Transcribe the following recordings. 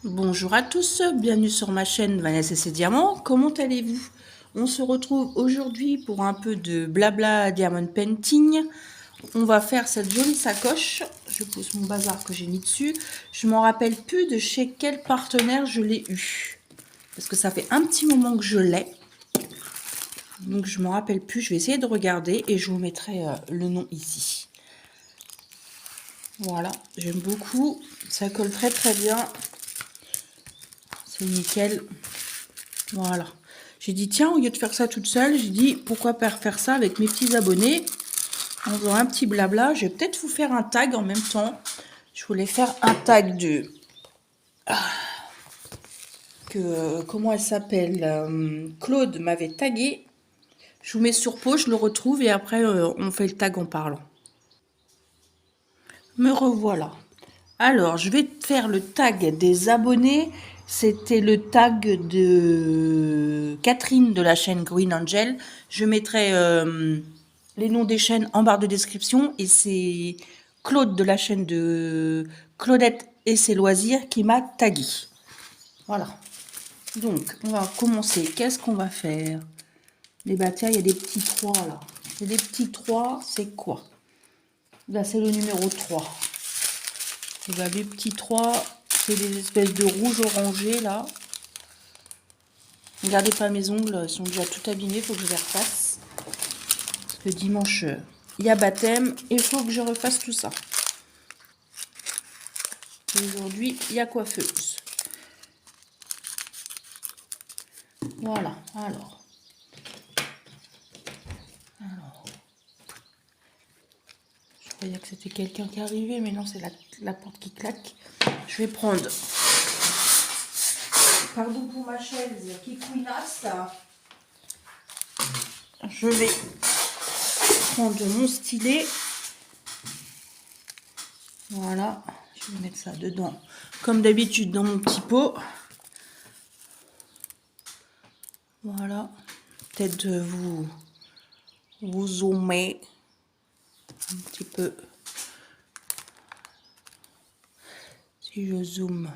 Bonjour à tous, bienvenue sur ma chaîne Vanessa et ses diamants. Comment allez-vous? On se retrouve aujourd'hui pour un peu de blabla diamond painting. On va faire cette jolie sacoche. Je pose mon bazar que j'ai mis dessus. Je m'en rappelle plus de chez quel partenaire je l'ai eu. Parce que ça fait un petit moment que je l'ai. Donc je m'en rappelle plus. Je vais essayer de regarder et je vous mettrai le nom ici. Voilà, j'aime beaucoup. Ça colle très très bien. C'est nickel. Voilà. J'ai dit, tiens, au lieu de faire ça toute seule, j'ai dit, pourquoi pas faire ça avec mes petits abonnés en faisant un petit blabla. Je vais peut-être vous faire un tag en même temps. Je voulais faire un tag de... comment elle s'appelle, Claude m'avait tagué. Je vous mets sur pause, je le retrouve et après, on fait le tag en parlant. Me revoilà. Alors, je vais faire le tag des abonnés. C'était le tag de Catherine de la chaîne Green Angel. Je mettrai les noms des chaînes en barre de description. Et c'est Claude de la chaîne de Claudette et ses loisirs qui m'a tagué. Voilà. Donc, on va commencer. Qu'est-ce qu'on va faire? Les tiens, il y a des petits 3 là. Et les petits 3, c'est quoi? Là, c'est le numéro 3. Et bah, les petits 3, c'est des espèces de rouge orangé là. Regardez pas mes ongles, ils sont déjà tout abîmés, il faut que je les refasse. Parce que dimanche, il y a baptême et il faut que je refasse tout ça. Aujourd'hui, il y a coiffeuse. Voilà, alors. Je croyais que c'était quelqu'un qui arrivait, mais non, c'est la porte qui claque. Je vais prendre... Pardon pour ma chaise qui couinasse. Je vais prendre mon stylet. Voilà, je vais mettre ça dedans. Comme d'habitude dans mon petit pot. Voilà. Peut-être vous zoomer un petit peu. Si je zoome.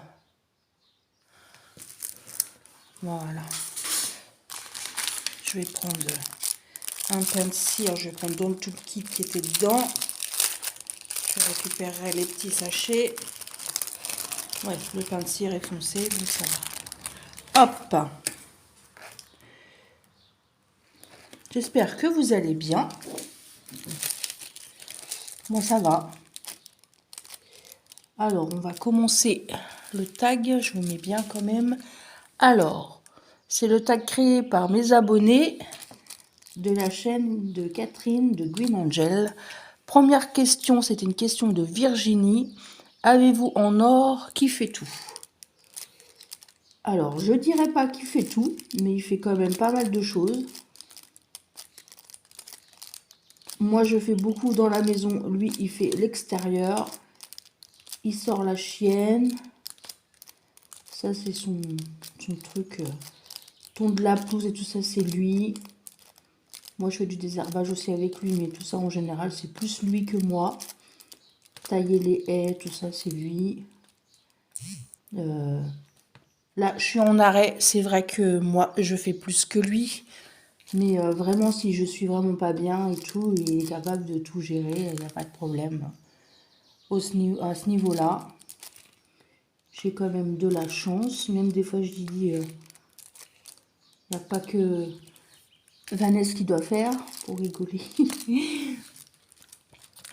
Voilà. Je vais prendre un pain de cire. Je vais prendre dans le tout kit qui était dedans. Je récupérerai les petits sachets. Ouais, le pain de cire est foncé, donc ça va. Hop. J'espère que vous allez bien. Bon, ça va. Alors, on va commencer le tag. Je vous mets bien quand même. Alors, c'est le tag créé par mes abonnés de la chaîne de Catherine de Green Angel. Première question, c'est une question de Virginie. Avez-vous en or qui fait tout? Alors, je dirais pas qu'il fait tout, mais il fait quand même pas mal de choses. Moi, je fais beaucoup dans la maison. Lui, il fait l'extérieur. Il sort la chienne. Ça, c'est son truc. Ton de la pelouse et tout ça, c'est lui. Moi, je fais du désherbage aussi avec lui, mais tout ça, en général, c'est plus lui que moi. Tailler les haies, tout ça, c'est lui. Là, je suis en arrêt. C'est vrai que moi, je fais plus que lui. Mais vraiment, si je suis vraiment pas bien et tout, il est capable de tout gérer. Il n'y a pas de problème. À ce niveau-là, j'ai quand même de la chance. Même des fois, je dis, il n'y a pas que Vanessa qui doit faire pour rigoler.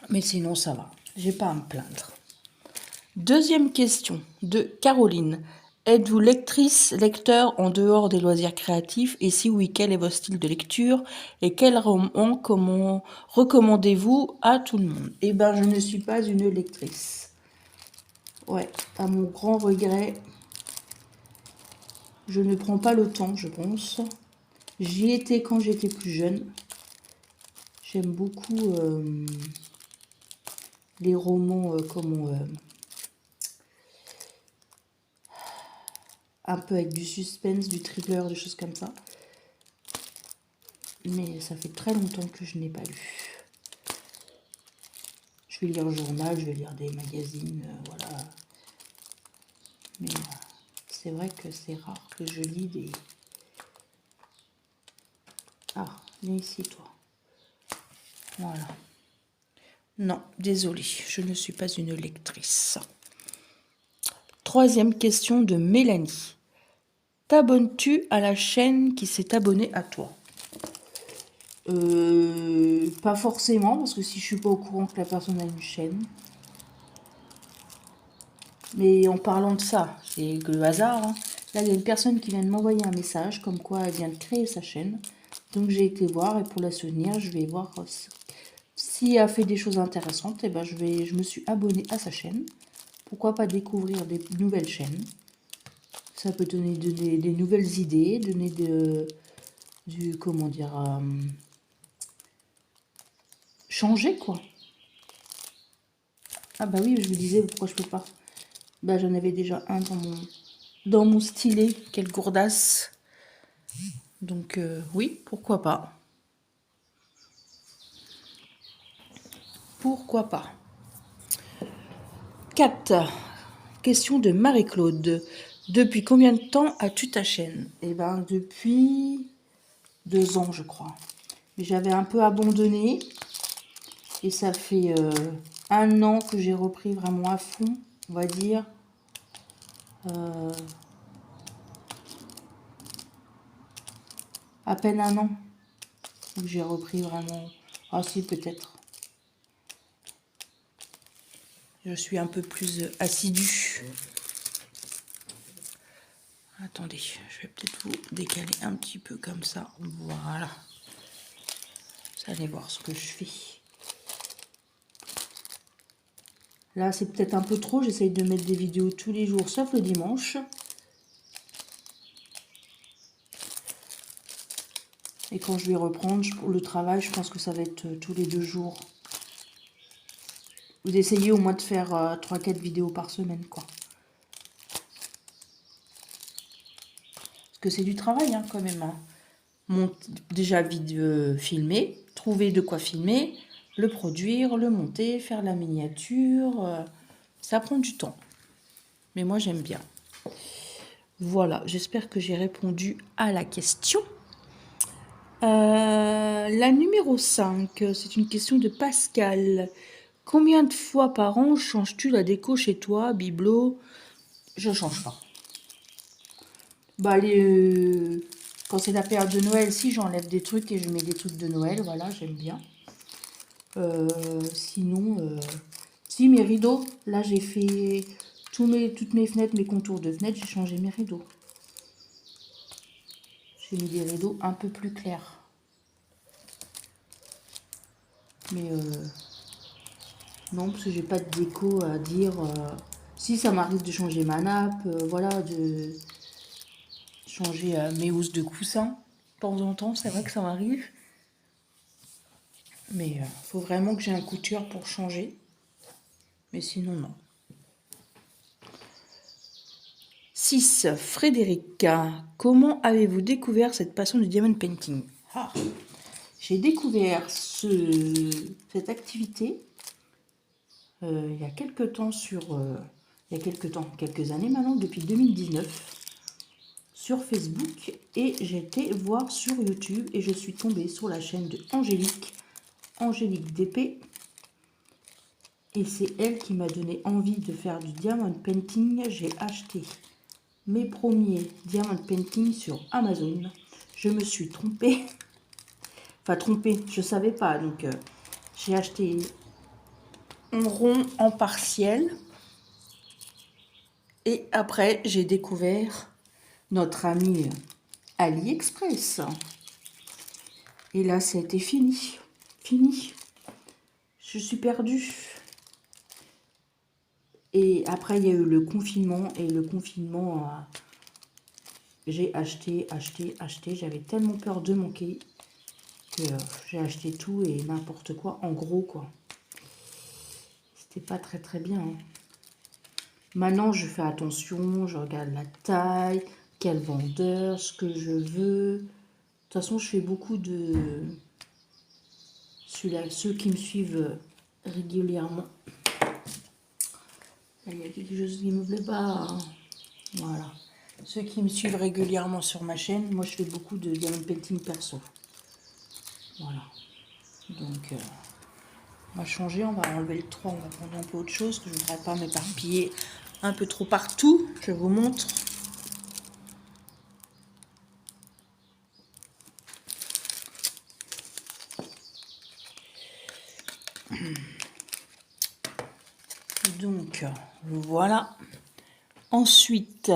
Mais sinon, ça va. J'ai pas à me plaindre. Deuxième question de Caroline. Êtes-vous lectrice, lecteur en dehors des loisirs créatifs? Et si oui, quel est votre style de lecture? Et quel roman recommandez-vous à tout le monde? Eh ben, je ne suis pas une lectrice. Ouais, à mon grand regret, je ne prends pas le temps, je pense. J'y étais quand j'étais plus jeune. J'aime beaucoup les romans un peu avec du suspense, du thriller, des choses comme ça. Mais ça fait très longtemps que je n'ai pas lu. Je vais lire le journal, je vais lire des magazines, voilà. Mais c'est vrai que c'est rare que je lis des... Ah, viens ici, toi. Voilà. Non, désolée, je ne suis pas une lectrice. Troisième question de Mélanie. T'abonnes-tu à la chaîne qui s'est abonnée à toi? Pas forcément, parce que si je suis pas au courant que la personne a une chaîne. Mais en parlant de ça, c'est que le hasard, hein. Là, il y a une personne qui vient de m'envoyer un message, comme quoi elle vient de créer sa chaîne. Donc j'ai été voir, et pour la soutenir, je vais voir si elle a fait des choses intéressantes. Et ben, je me suis abonnée à sa chaîne. Pourquoi pas découvrir des nouvelles chaînes? Ça peut donner des nouvelles idées, donner comment dire, changer quoi. Ah bah oui, je me disais pourquoi je peux pas. Bah j'en avais déjà un dans mon stylet, quelle gourdasse. Donc oui, pourquoi pas. Pourquoi pas. 4. Question de Marie-Claude. Depuis combien de temps as-tu ta chaîne? Eh ben depuis 2 ans je crois. J'avais un peu abandonné. Et ça fait 1 an que j'ai repris vraiment à fond, on va dire. À peine 1 an que j'ai repris vraiment. Ah si, peut-être. Je suis un peu plus assidue. Attendez, je vais peut-être vous décaler un petit peu comme ça. Voilà. Vous allez voir ce que je fais. Là, c'est peut-être un peu trop. J'essaye de mettre des vidéos tous les jours, sauf le dimanche. Et quand je vais reprendre le travail, je pense que ça va être tous les 2 jours. Vous essayez au moins de faire 3-4 vidéos par semaine, quoi. Parce que c'est du travail, hein, quand même. Hein. Déjà, filmer, trouver de quoi filmer, le produire, le monter, faire la miniature. Ça prend du temps. Mais moi, j'aime bien. Voilà, j'espère que j'ai répondu à la question. La numéro 5, c'est une question de Pascal. Combien de fois par an changes-tu la déco chez toi, bibelot? Je change pas. Bah, quand c'est la période de Noël, si j'enlève des trucs et je mets des trucs de Noël, voilà, j'aime bien. Sinon, si mes rideaux, là j'ai fait toutes mes fenêtres, mes contours de fenêtres, j'ai changé mes rideaux. J'ai mis des rideaux un peu plus clairs. Mais non, parce que j'ai pas de déco à dire. Si ça m'arrive de changer ma nappe, voilà, de changer mes housses de coussin de temps en temps, c'est vrai que ça m'arrive. Mais faut vraiment que j'ai un coup de cœur pour changer. Mais sinon, non. 6. Frédéric, comment avez-vous découvert cette passion du diamond painting? J'ai découvert cette activité il y a quelques temps quelques années maintenant, depuis 2019, sur Facebook, et j'ai été voir sur YouTube et je suis tombée sur la chaîne de Angélique DP, et c'est elle qui m'a donné envie de faire du diamond painting. J'ai acheté mes premiers diamond painting sur Amazon. Je me suis trompée, enfin trompée, je savais pas, donc j'ai acheté en rond, en partiel, et après j'ai découvert notre ami AliExpress. Et là, c'était fini. Fini. Je suis perdue. Et après, il y a eu le confinement. Et le confinement, j'ai acheté. J'avais tellement peur de manquer que j'ai acheté tout et n'importe quoi. En gros, quoi. C'était pas très très bien. Hein. Maintenant, je fais attention. Je regarde la taille, quel vendeur, ce que je veux. De toute façon, je fais beaucoup de... Ceux qui me suivent régulièrement. Il y a quelque chose qui me plaît pas. Hein. Voilà. Ceux qui me suivent régulièrement sur ma chaîne, moi je fais beaucoup de diamond painting perso. Voilà. Donc, on va changer, on va enlever le 3, on va prendre un peu autre chose, que je ne voudrais pas m'éparpiller un peu trop partout. Je vous montre. Donc, voilà. Ensuite,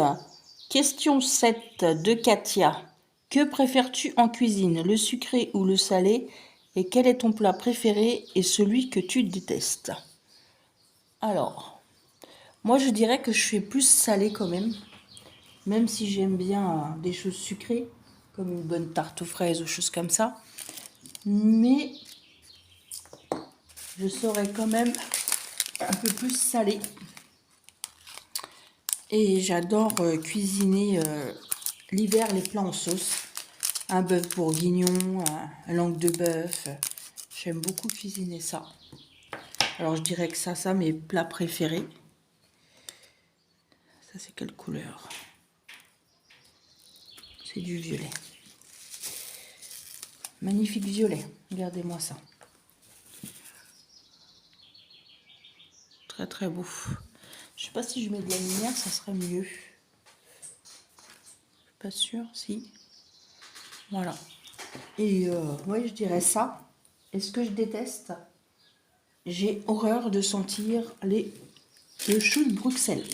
question 7 de Katia. Que préfères-tu en cuisine, le sucré ou le salé? Et quel est ton plat préféré et celui que tu détestes? Alors, moi je dirais que je fais plus salé quand même si j'aime bien des choses sucrées, comme une bonne tarte aux fraises ou choses comme ça. Mais je serais quand même un peu plus salé. Et j'adore cuisiner l'hiver les plats en sauce. Un bœuf bourguignon, un langue de bœuf. J'aime beaucoup cuisiner ça. Alors je dirais que ça mes plats préférés. Ça c'est quelle couleur? C'est du violet. Magnifique violet. Regardez-moi ça. Très très beau. Je sais pas si je mets de la lumière, ça serait mieux. Je suis pas sûre, si. Voilà. Et ouais, je dirais ça. Et ce que je déteste, j'ai horreur de sentir le chou de Bruxelles.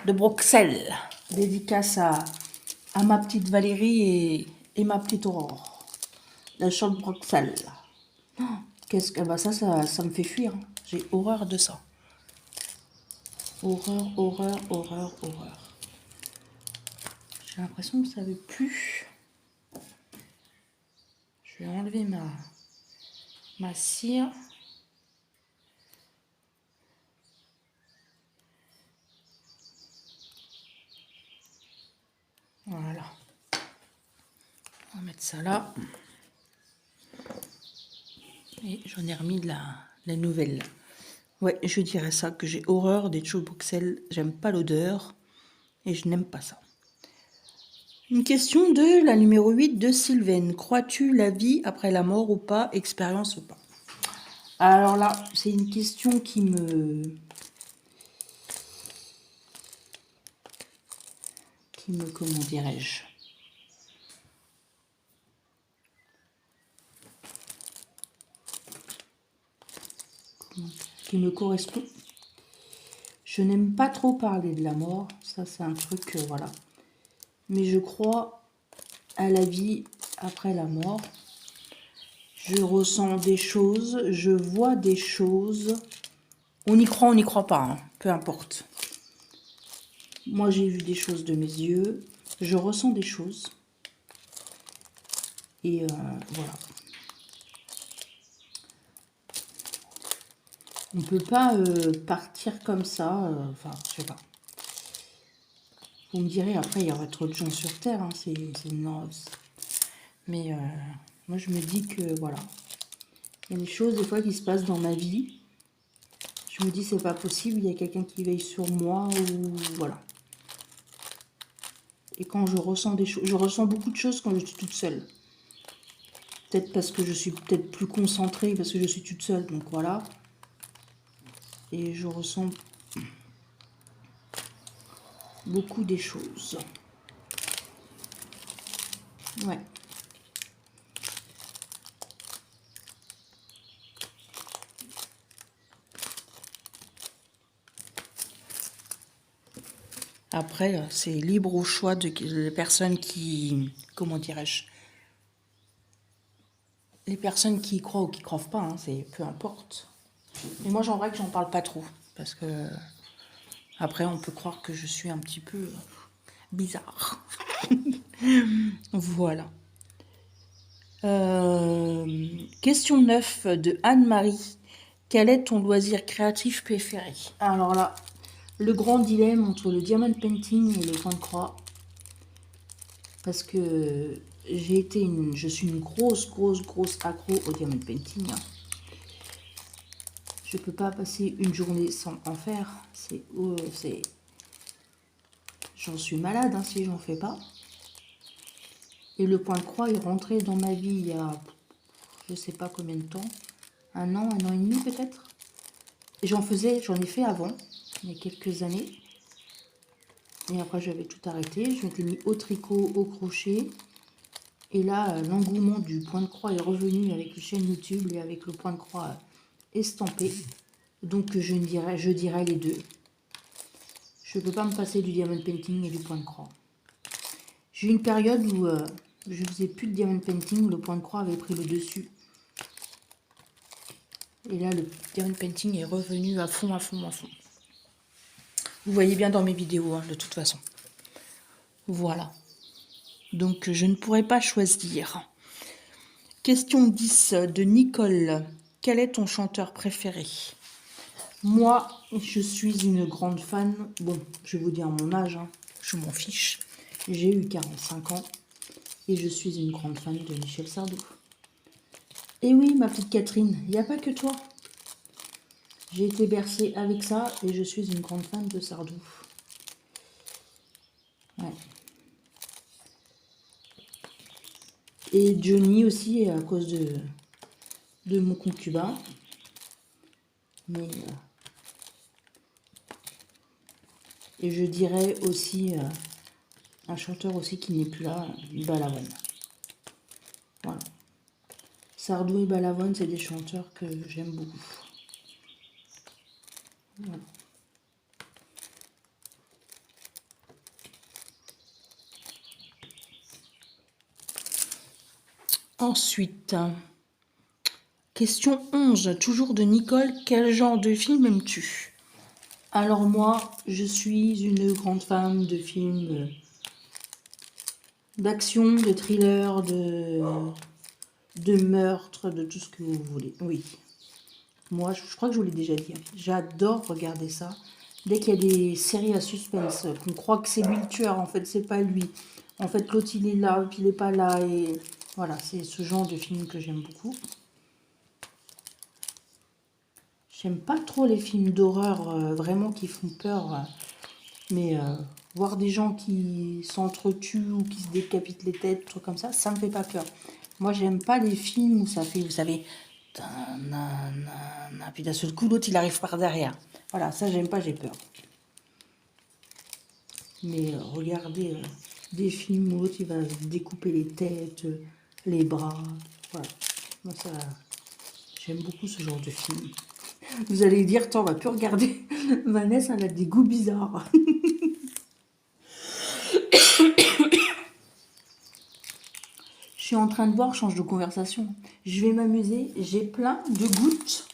De Bruxelles. Dédicace à ma petite Valérie et ma petite Aurore. Le chou de Bruxelles. Oh, qu'est-ce que bah ça me fait fuir. J'ai horreur de ça. Horreur, horreur, horreur, horreur. J'ai l'impression que ça ne veut plus. Je vais enlever ma cire. Voilà. On va mettre ça là. Et j'en ai remis de la nouvelle. Ouais, je dirais ça, que j'ai horreur des choux Bruxelles. J'aime pas l'odeur et je n'aime pas ça. Une question de la numéro 8 de Sylvaine. Crois-tu la vie après la mort ou pas? Expérience ou pas? Alors là, c'est une question qui me... Comment dirais-je? Qui me correspond. Je n'aime pas trop parler de la mort. Ça, c'est un truc, voilà. Mais je crois à la vie après la mort. Je ressens des choses, je vois des choses. On y croit, on n'y croit pas, hein, peu importe. Moi, j'ai vu des choses de mes yeux. Je ressens des choses. Et voilà. On ne peut pas partir comme ça. Enfin, je sais pas. Vous me direz, après, il y aura trop de gens sur Terre. Hein, c'est non. Mais moi, je me dis que, voilà. Il y a des choses, des fois, qui se passent dans ma vie. Je me dis, c'est pas possible. Il y a quelqu'un qui veille sur moi. Ou voilà. Et quand je ressens des choses, je ressens beaucoup de choses quand je suis toute seule. Peut-être parce que je suis peut-être plus concentrée, parce que je suis toute seule, donc voilà. Et je ressens beaucoup des choses. Ouais. Après, c'est libre au choix des personnes qui... Comment dirais-je? Les personnes qui y croient ou qui ne croient pas, hein, c'est peu importe. Mais moi, j'en vrai que j'en parle pas trop. Parce que... Après, on peut croire que je suis un petit peu bizarre. Voilà. Question 9 de Anne-Marie. Quel est ton loisir créatif préféré? Alors là, le grand dilemme entre le diamond painting et le point de croix. Parce que je suis une grosse accro au diamond painting. Je peux pas passer une journée sans en faire. J'en suis malade hein, si j'en fais pas. Et le point de croix est rentré dans ma vie il y a, je sais pas combien de temps. Un an et demi peut-être. Et j'en ai fait avant, il y a quelques années. Et après j'avais tout arrêté. Je m'étais mis au tricot, au crochet. Et là, l'engouement du point de croix est revenu avec la chaîne YouTube et avec le point de croix estampé. Donc je dirais les deux. Je ne peux pas me passer du diamond painting et du point de croix. J'ai eu une période où je faisais plus de diamond painting, le point de croix avait pris le dessus. Et là, le diamond painting est revenu à fond, à fond, à fond. Vous voyez bien dans mes vidéos, hein, de toute façon. Voilà. Donc, je ne pourrais pas choisir. Question 10 de Nicole. Quel est ton chanteur préféré? Moi, je suis une grande fan. Bon, je vais vous dire mon âge, hein, je m'en fiche. J'ai eu 45 ans et je suis une grande fan de Michel Sardou. Et oui, ma petite Catherine, il n'y a pas que toi. J'ai été bercée avec ça et je suis une grande fan de Sardou. Ouais. Et Johnny aussi à cause de mon concubin. Mais et je dirais aussi un chanteur aussi qui n'est plus là, Balavoine. Voilà. Sardou et Balavoine, c'est des chanteurs que j'aime beaucoup. Voilà. Ensuite, question 11, toujours de Nicole. Quel genre de film aimes-tu? Alors moi, je suis une grande fan de films d'action, de thriller, de meurtre, de tout ce que vous voulez. Oui. Moi, je crois que je vous l'ai déjà dit. J'adore regarder ça. Dès qu'il y a des séries à suspense, qu'on croit que c'est lui le tueur, en fait, c'est pas lui. En fait, l'autre, il est là, puis il est pas là. Et voilà, c'est ce genre de film que j'aime beaucoup. J'aime pas trop les films d'horreur vraiment qui font peur. Mais voir des gens qui s'entretuent ou qui se décapitent les têtes, trucs comme ça me fait pas peur. Moi, j'aime pas les films où ça fait, vous savez, puis d'un seul coup, l'autre, il arrive par derrière. Voilà, ça, j'aime pas, j'ai peur. Mais regarder des films où l'autre, il va découper les têtes, les bras, voilà. Moi, ça, j'aime beaucoup ce genre de film. Vous allez dire, attends, on va plus regarder. Vanessa, elle a des goûts bizarres. Je suis en train de boire, change de conversation. Je vais m'amuser, j'ai plein de gouttes.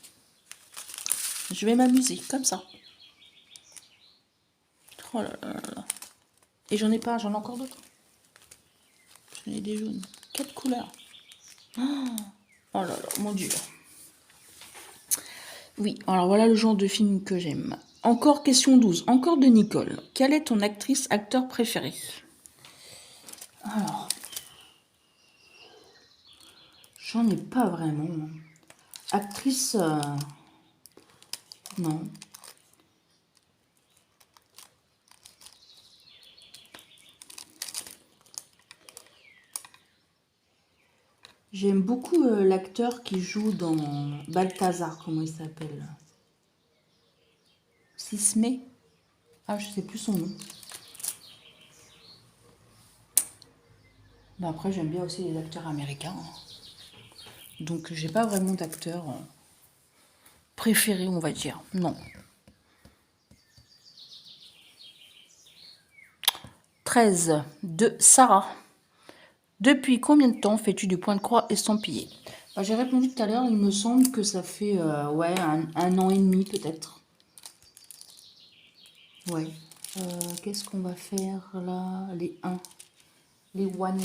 Je vais m'amuser, comme ça. Oh là là là là. Et j'en ai pas, j'en ai encore d'autres. J'en ai des jaunes. 4 couleurs. Oh là là, mon Dieu. Oui, alors voilà le genre de film que j'aime. Encore question 12, encore de Nicole. Quelle est ton actrice, acteur préféré? Alors, j'en ai pas vraiment. Actrice, non. J'aime beaucoup l'acteur qui joue dans Balthazar, comment il s'appelle? Sismé? Ah, je sais plus son nom. Mais après, j'aime bien aussi les acteurs américains. Donc, j'ai pas vraiment d'acteur préféré, on va dire. Non. 13 de Sarah. Depuis combien de temps fais-tu du point de croix estampillé? J'ai répondu tout à l'heure, il me semble que ça fait ouais, un an et demi peut-être. Ouais. Qu'est-ce qu'on va faire là? Les 1. Les one.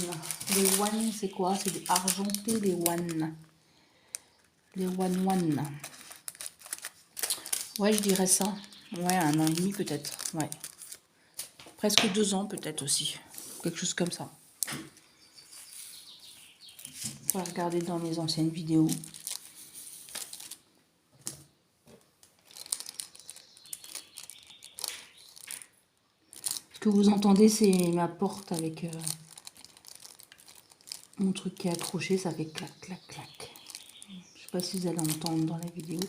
Les one, c'est quoi? C'est des argentés, les one. Les one. Ouais, je dirais ça. Ouais, un an et demi peut-être. Ouais. Presque 2 ans peut-être aussi. Quelque chose comme ça. On va regarder dans mes anciennes vidéos. Parce que vous entendez, c'est ma porte avec mon truc qui est accroché, ça fait clac, clac, clac. Je sais pas si vous allez entendre dans la vidéo.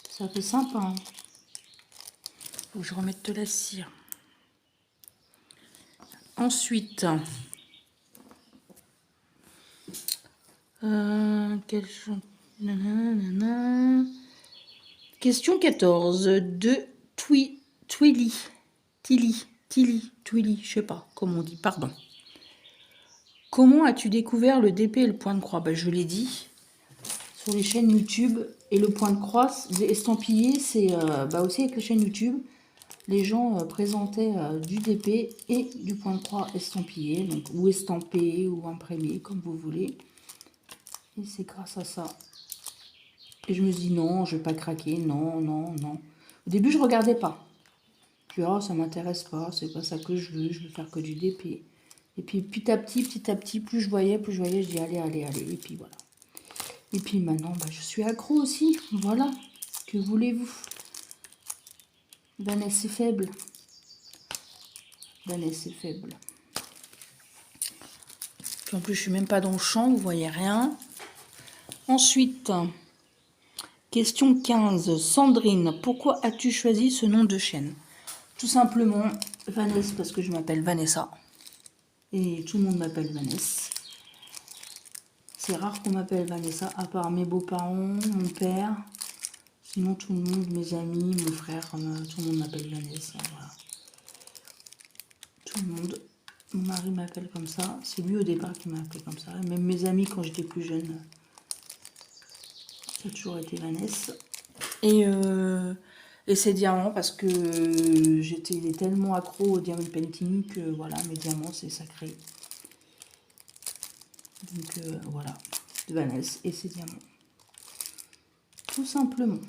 Ça fait sympa, hein. Faut que je remette de la cire. Ensuite, question 14 de Twilly, je sais pas comment on dit, pardon. Comment as-tu découvert le DP et le point de croix? Je l'ai dit, sur les chaînes YouTube. Et le point de croix estampillé, c'est aussi avec les chaînes YouTube. Les gens présentaient du DP et du point de croix estampillé, donc, ou estampé ou imprimé, comme vous voulez. Et c'est grâce à ça. Et je me dis non, je vais pas craquer, non, non, non. Au début, je regardais pas. Je dis, oh, ça m'intéresse pas, c'est pas ça que je veux faire que du DP. Et puis petit à petit, plus je voyais, je dis allez, allez, allez. Et puis voilà. Et puis maintenant, je suis accro aussi. Voilà. Que voulez-vous? Vanessa est faible. Vanessa est faible. Puis en plus, je suis même pas dans le champ, vous voyez rien. Ensuite, question 15. Sandrine, pourquoi as-tu choisi ce nom de chaîne? Tout simplement, Vanessa, parce que je m'appelle Vanessa. Et tout le monde m'appelle Vanessa. C'est rare qu'on m'appelle Vanessa, à part mes beaux-parents, mon père. Sinon, tout le monde, mes amis, mon frère, tout le monde m'appelle Vanessa. Voilà. Tout le monde. Mon mari m'appelle comme ça. C'est lui au départ qui m'a appelé comme ça. Même mes amis, quand j'étais plus jeune, ça a toujours été Vanessa. Et c'est diamant parce que j'étais tellement accro au diamond painting que voilà, mes diamants, c'est sacré. Donc voilà, de Vanessa et ses diamants. Tout simplement.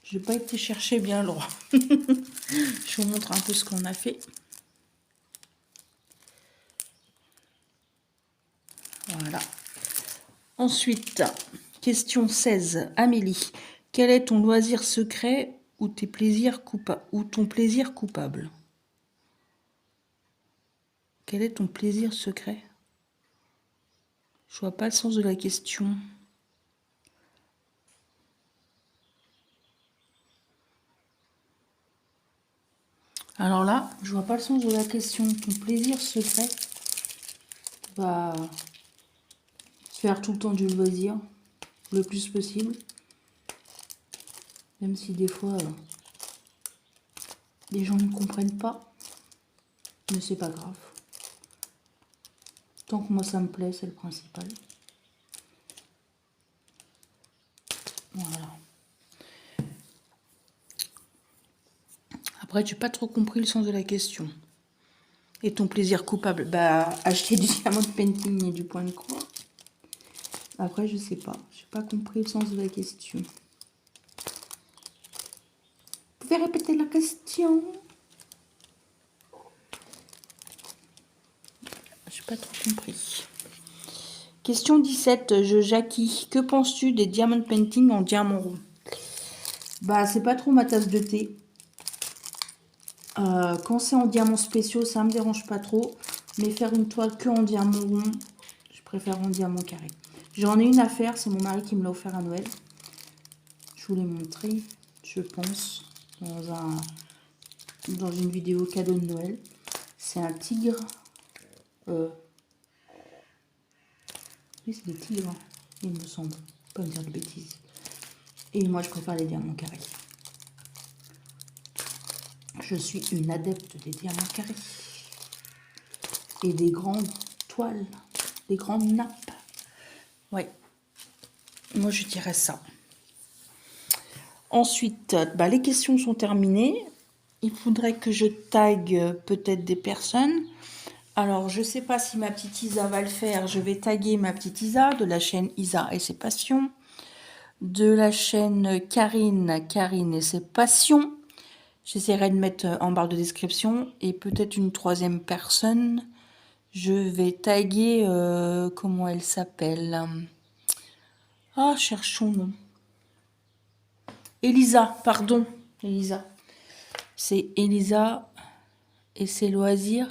Je n'ai pas été chercher bien loin. Je vous montre un peu ce qu'on a fait. Voilà. Ensuite, question 16. Amélie, quel est ton loisir secret ou ton plaisir coupable? Quel est ton plaisir secret? Je vois pas le sens de la question. Alors là, je vois pas le sens de la question. Ton plaisir secret? Faire tout le temps du loisir, le plus possible. Même si des fois, les gens ne comprennent pas. Mais c'est pas grave. Tant que moi ça me plaît, c'est le principal. Voilà. Après, j'ai pas trop compris le sens de la question. Et ton plaisir coupable? Acheter du diamond painting et du point de croix. Après, je sais pas. J'ai pas compris le sens de la question. Vous pouvez répéter la question? J'ai pas trop compris. Question 17, Jackie. Que penses-tu des diamond painting en diamant rond? C'est pas trop ma tasse de thé. Quand c'est en diamants spéciaux, ça me dérange pas trop. Mais faire une toile que en diamant rond, je préfère en diamant carré. J'en ai une à faire, c'est mon mari qui me l'a offert à Noël. Je vous l'ai montré, je pense, dans une vidéo cadeau de Noël. C'est un tigre. Oui, c'est des tigres, il me semble. Pas me dire de bêtises. Et moi, je préfère les diamants carrés. Je suis une adepte des diamants carrés. Et des grandes toiles, des grandes nappes. Ouais. Moi, je dirais ça. Ensuite, les questions sont terminées. Il faudrait que je tague peut-être des personnes. Alors, je ne sais pas si ma petite Isa va le faire. Je vais taguer ma petite Isa de la chaîne Isa et ses passions. De la chaîne Karine et ses passions. J'essaierai de mettre en barre de description. Et peut-être une troisième personne. Je vais taguer, comment elle s'appelle? Cherchons nom. Elisa, pardon. Elisa. C'est Elisa et ses loisirs.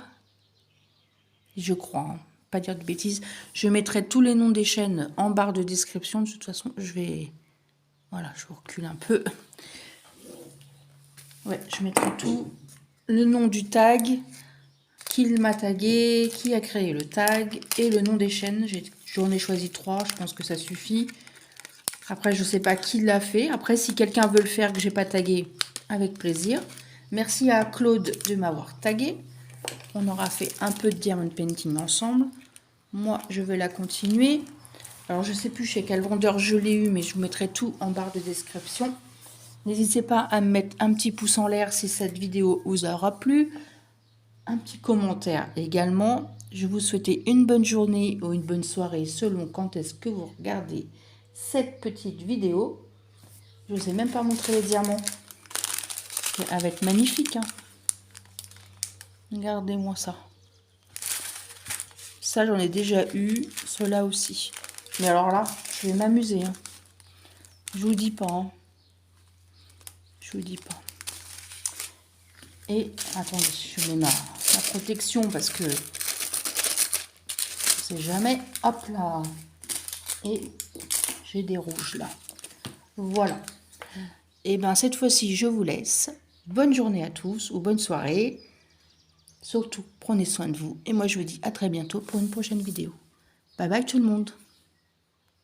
Je crois, hein. Pas dire de bêtises. Je mettrai tous les noms des chaînes en barre de description. De toute façon, je vais... Voilà, je vous recule un peu. Ouais, je mettrai tout. Le nom du tag, qui m'a tagué, qui a créé le tag et le nom des chaînes. J'en ai choisi 3, je pense que ça suffit. Après, je ne sais pas qui l'a fait. Après, si quelqu'un veut le faire que j'ai pas tagué, avec plaisir. Merci à Claude de m'avoir tagué. On aura fait un peu de diamond painting ensemble. Moi, je vais la continuer. Alors, je ne sais plus chez quel vendeur je l'ai eu, mais je vous mettrai tout en barre de description. N'hésitez pas à me mettre un petit pouce en l'air si cette vidéo vous aura plu. Un petit commentaire également. Je vous souhaite une bonne journée ou une bonne soirée selon quand est-ce que vous regardez cette petite vidéo. Je ne vous ai même pas montré les diamants. Elle va être magnifique, hein. Regardez-moi ça. Ça, j'en ai déjà eu. Cela aussi. Mais alors là, je vais m'amuser, hein. Je vous dis pas, hein. Je vous dis pas. Et attendez, je mets ma protection parce que je sais jamais. Hop là. Et j'ai des rouges là. Voilà. Et bien cette fois-ci, je vous laisse. Bonne journée à tous ou bonne soirée. Surtout, prenez soin de vous. Et moi, je vous dis à très bientôt pour une prochaine vidéo. Bye bye tout le monde.